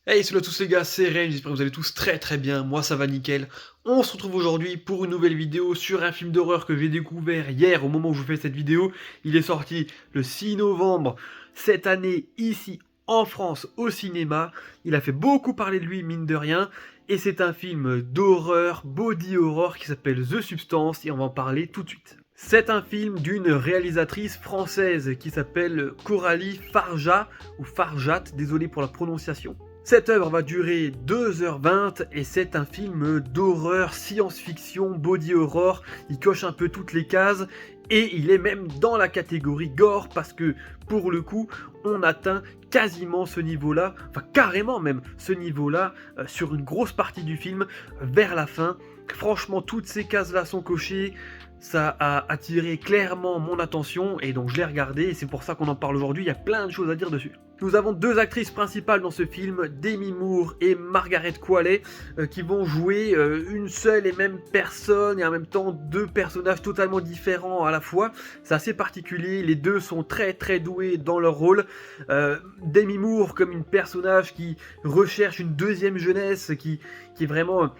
Hey, salut à tous les gars, c'est Ren, j'espère que vous allez tous très bien, moi ça va nickel. On se retrouve aujourd'hui pour une nouvelle vidéo sur un film d'horreur que j'ai découvert hier au moment où je vous fais cette vidéo. Il est sorti le 6 novembre cette année ici en France au cinéma. Il a fait beaucoup parler de lui mine de rien. Et c'est un film d'horreur, body horror qui s'appelle The Substance et on va en parler tout de suite. C'est un film d'une réalisatrice française qui s'appelle Coralie Farja, ou Farjat, désolé pour la prononciation. Cette œuvre va durer 2h20 et c'est un film d'horreur, science-fiction, body horror. Il coche un peu toutes les cases et il est même dans la catégorie gore parce que pour le coup, on atteint quasiment ce niveau-là, enfin carrément même ce niveau-là sur une grosse partie du film vers la fin. Franchement, toutes ces cases-là sont cochées. Ça a attiré clairement mon attention et donc je l'ai regardé et c'est pour ça qu'on en parle aujourd'hui, il y a plein de choses à dire dessus. Nous avons deux actrices principales dans ce film, Demi Moore et Margaret Qualley, qui vont jouer une seule et même personne et en même temps deux personnages totalement différents à la fois. C'est assez particulier, les deux sont très doués dans leur rôle. Demi Moore comme une personnage qui recherche une deuxième jeunesse, qui est vraiment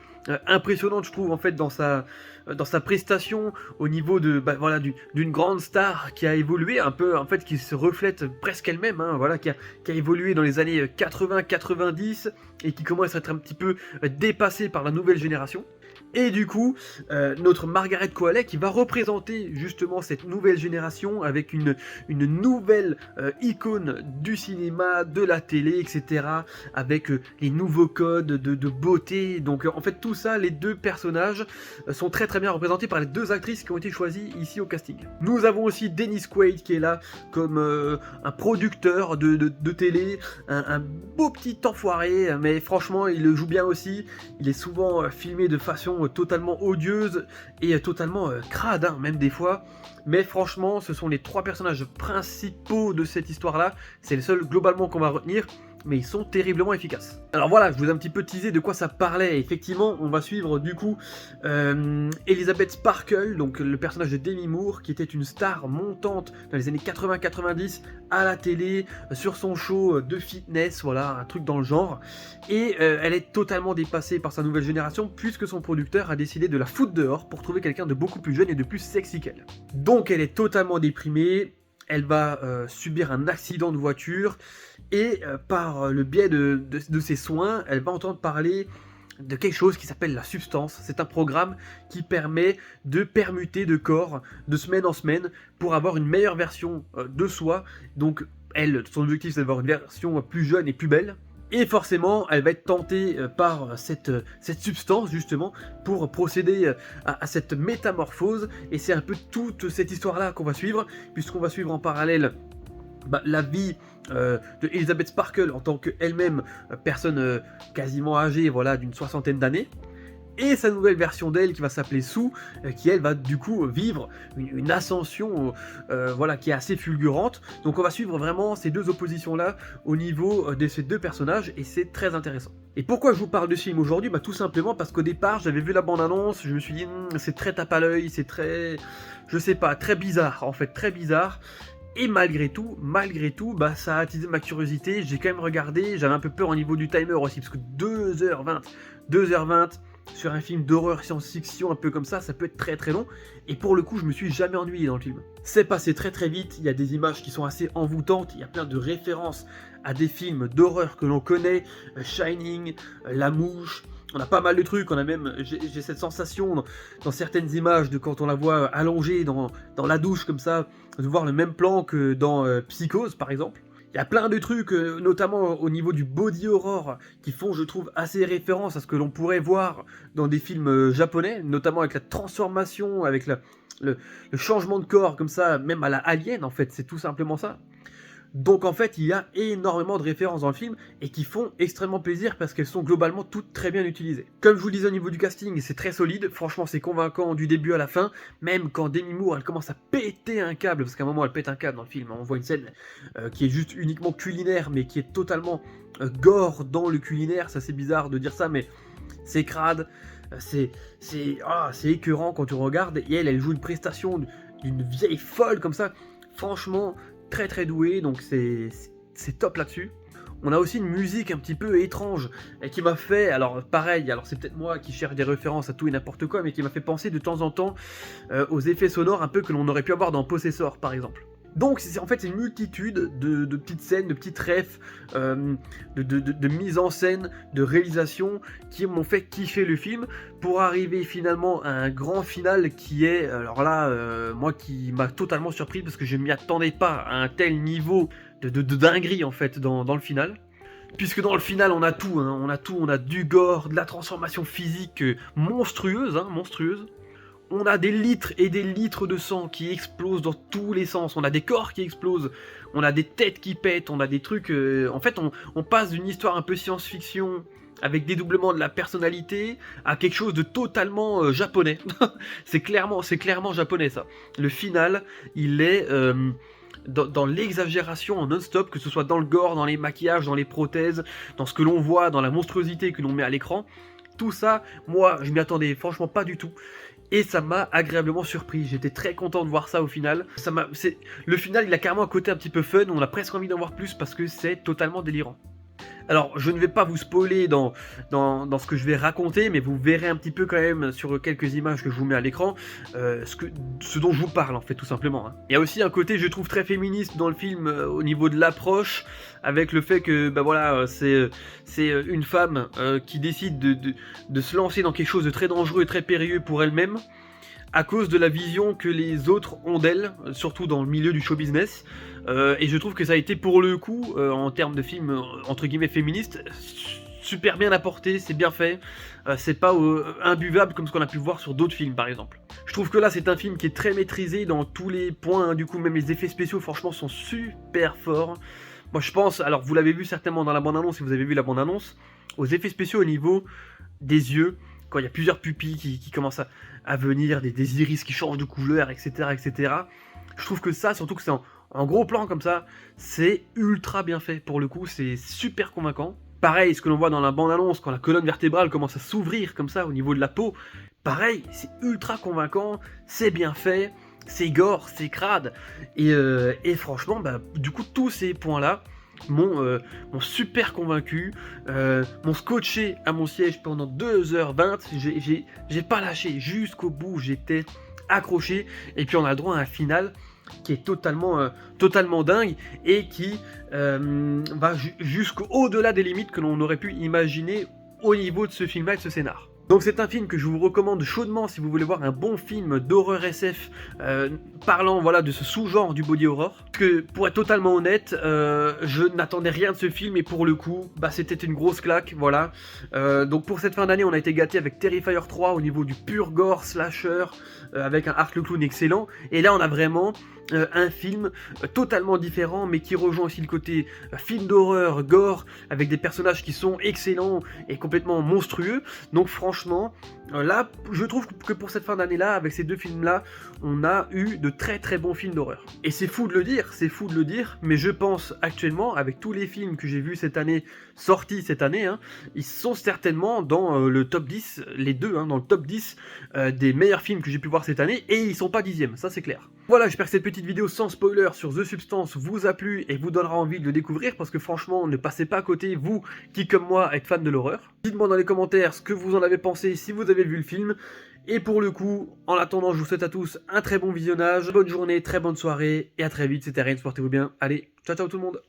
impressionnante je trouve en fait dans sa prestation au niveau de voilà d'une grande star qui a évolué un peu en fait, qui se reflète presque elle-même, hein, voilà, qui a évolué dans les années 80-90 et qui commence à être un petit peu dépassée par la nouvelle génération. Et du coup, notre Margaret Qualley qui va représenter justement cette nouvelle génération avec une nouvelle icône du cinéma, de la télé, etc. Avec les nouveaux codes de beauté. Donc en fait tout ça, les deux personnages sont très bien représentés par les deux actrices qui ont été choisies ici au casting. Nous avons aussi Dennis Quaid qui est là comme un producteur de télé, un beau petit enfoiré, mais franchement il le joue bien aussi. Il est souvent filmé de façon totalement odieuse et totalement crade, hein, même des fois. Mais franchement, ce sont les trois personnages principaux de cette histoire-là. C'est les seuls globalement qu'on va retenir, mais ils sont terriblement efficaces. Alors voilà, je vous ai un petit peu teasé de quoi ça parlait. Effectivement, on va suivre du coup Elizabeth Sparkle, donc le personnage de Demi Moore, qui était une star montante dans les années 80-90 à la télé, sur son show de fitness, voilà, un truc dans le genre. Et elle est totalement dépassée par sa nouvelle génération, puisque son producteur a décidé de la foutre dehors pour trouver quelqu'un de beaucoup plus jeune et de plus sexy qu'elle. Donc elle est totalement déprimée. Elle va subir un accident de voiture et par le biais de ses soins, elle va entendre parler de quelque chose qui s'appelle la substance. C'est un programme qui permet de permuter de corps de semaine en semaine pour avoir une meilleure version de soi. Donc elle, son objectif c'est d'avoir une version plus jeune et plus belle. Et forcément, elle va être tentée par cette substance justement pour procéder à cette métamorphose. Et c'est un peu toute cette histoire-là qu'on va suivre, puisqu'on va suivre en parallèle la vie de Elizabeth Sparkle en tant qu'elle-même personne quasiment âgée, voilà, d'une soixantaine d'années. Et sa nouvelle version d'elle qui va s'appeler Sue, qui elle va du coup vivre une ascension voilà, qui est assez fulgurante. Donc on va suivre vraiment ces deux oppositions là au niveau de ces deux personnages et c'est très intéressant. Et pourquoi je vous parle de ce film aujourd'hui? Tout simplement parce qu'au départ j'avais vu la bande-annonce, je me suis dit c'est très tape à l'œil, c'est très, je sais pas, très bizarre en fait, très bizarre. Et malgré tout, ça a attisé ma curiosité, j'ai quand même regardé, j'avais un peu peur au niveau du timer aussi, parce que 2h20 sur un film d'horreur science-fiction un peu comme ça peut être très long, et pour le coup je me suis jamais ennuyé dans le film. C'est passé très vite, il y a des images qui sont assez envoûtantes, il y a plein de références à des films d'horreur que l'on connaît, Shining, La Mouche. On a pas mal de trucs, on a même, j'ai cette sensation dans certaines images de quand on la voit allongée dans la douche comme ça, de voir le même plan que dans Psychose par exemple. Il y a plein de trucs, notamment au niveau du body horror, qui font, je trouve, assez référence à ce que l'on pourrait voir dans des films japonais, notamment avec la transformation, avec le changement de corps comme ça, même à la Alien en fait, c'est tout simplement ça. Donc en fait, il y a énormément de références dans le film et qui font extrêmement plaisir parce qu'elles sont globalement toutes très bien utilisées. Comme je vous le disais au niveau du casting, c'est très solide, franchement c'est convaincant du début à la fin, même quand Demi Moore elle commence à péter un câble, parce qu'à un moment elle pète un câble dans le film, on voit une scène qui est juste uniquement culinaire mais qui est totalement gore dans le culinaire, c'est assez bizarre de dire ça mais c'est crade, c'est écœurant quand tu regardes, et elle joue une prestation d'une vieille folle comme ça, franchement très doué, donc c'est top là-dessus. On a aussi une musique un petit peu étrange, et qui m'a fait, alors pareil, alors c'est peut-être moi qui cherche des références à tout et n'importe quoi, mais qui m'a fait penser de temps en temps aux effets sonores un peu que l'on aurait pu avoir dans Possessor par exemple. Donc en fait c'est une multitude de petites scènes, de petites refs, de mise en scène, de réalisation qui m'ont fait kiffer le film pour arriver finalement à un grand final qui est, alors là, moi qui m'a totalement surpris parce que je ne m'y attendais pas à un tel niveau de dinguerie en fait dans le final. Puisque dans le final on a tout, hein, on a du gore, de la transformation physique monstrueuse, hein, monstrueuse. On a des litres et des litres de sang qui explosent dans tous les sens, on a des corps qui explosent, on a des têtes qui pètent, on a des trucs... En fait, on passe d'une histoire un peu science-fiction, avec dédoublement de la personnalité, à quelque chose de totalement japonais. C'est clairement japonais, ça. Le final, il est... dans l'exagération en non-stop, que ce soit dans le gore, dans les maquillages, dans les prothèses, dans ce que l'on voit, dans la monstruosité que l'on met à l'écran. Tout ça, moi, je m'y attendais franchement pas du tout. Et ça m'a agréablement surpris, j'étais très content de voir ça au final. Le final, il a carrément un côté un petit peu fun, on a presque envie d'en voir plus parce que c'est totalement délirant. Alors, je ne vais pas vous spoiler dans ce que je vais raconter, mais vous verrez un petit peu quand même sur quelques images que je vous mets à l'écran, ce dont je vous parle en fait, tout simplement. Hein. Il y a aussi un côté, je trouve, très féministe dans le film au niveau de l'approche, avec le fait que, bah voilà, c'est une femme qui décide de se lancer dans quelque chose de très dangereux et très périlleux pour elle-même, à cause de la vision que les autres ont d'elle, surtout dans le milieu du show business. Et je trouve que ça a été pour le coup, en termes de film entre guillemets féministe, super bien apporté, c'est bien fait, c'est pas imbuvable comme ce qu'on a pu voir sur d'autres films par exemple. Je trouve que là c'est un film qui est très maîtrisé dans tous les points, hein, du coup même les effets spéciaux franchement sont super forts. Moi je pense, alors vous l'avez vu certainement dans la bande-annonce si vous avez vu la bande-annonce, aux effets spéciaux au niveau des yeux, quand il y a plusieurs pupilles qui commencent à venir, des iris qui changent de couleur, etc., etc. Je trouve que ça, surtout que c'est en gros plan comme ça, c'est ultra bien fait. Pour le coup, c'est super convaincant. Pareil, ce que l'on voit dans la bande-annonce, quand la colonne vertébrale commence à s'ouvrir comme ça au niveau de la peau, pareil, c'est ultra convaincant, c'est bien fait, c'est gore, c'est crade. Et franchement, bah, du coup, tous ces points-là m'ont super convaincu, m'ont scotché à mon siège pendant 2h20, j'ai pas lâché jusqu'au bout, j'étais accroché, et puis on a le droit à un final qui est totalement dingue, et qui va jusqu'au-delà des limites que l'on aurait pu imaginer au niveau de ce film-là et de ce scénar. Donc c'est un film que je vous recommande chaudement si vous voulez voir un bon film d'horreur SF parlant voilà, de ce sous-genre du body horror. Parce que pour être totalement honnête, je n'attendais rien de ce film et pour le coup, bah, c'était une grosse claque, voilà. Donc pour cette fin d'année, on a été gâtés avec Terrifier 3 au niveau du pur gore slasher, avec un Art le Clown excellent. Et là on a vraiment un film totalement différent, mais qui rejoint aussi le côté film d'horreur, gore, avec des personnages qui sont excellents et complètement monstrueux. Donc franchement, là, je trouve que pour cette fin d'année-là, avec ces deux films-là, on a eu de très très bons films d'horreur. Et c'est fou de le dire, mais je pense actuellement, avec tous les films que j'ai vus cette année, sortis cette année, hein, ils sont certainement dans le top 10, les deux, hein, dans le top 10 des meilleurs films que j'ai pu voir cette année, et ils sont pas dixièmes, ça c'est clair. Voilà, j'espère que cette petite vidéo sans spoiler sur The Substance vous a plu et vous donnera envie de le découvrir, parce que franchement, ne passez pas à côté, vous qui comme moi êtes fan de l'horreur. Dites-moi dans les commentaires ce que vous en avez pensé si vous avez vu le film. Et pour le coup, en attendant, je vous souhaite à tous un très bon visionnage, bonne journée, très bonne soirée, et à très vite, c'était Rain, portez-vous bien. Allez, ciao ciao tout le monde.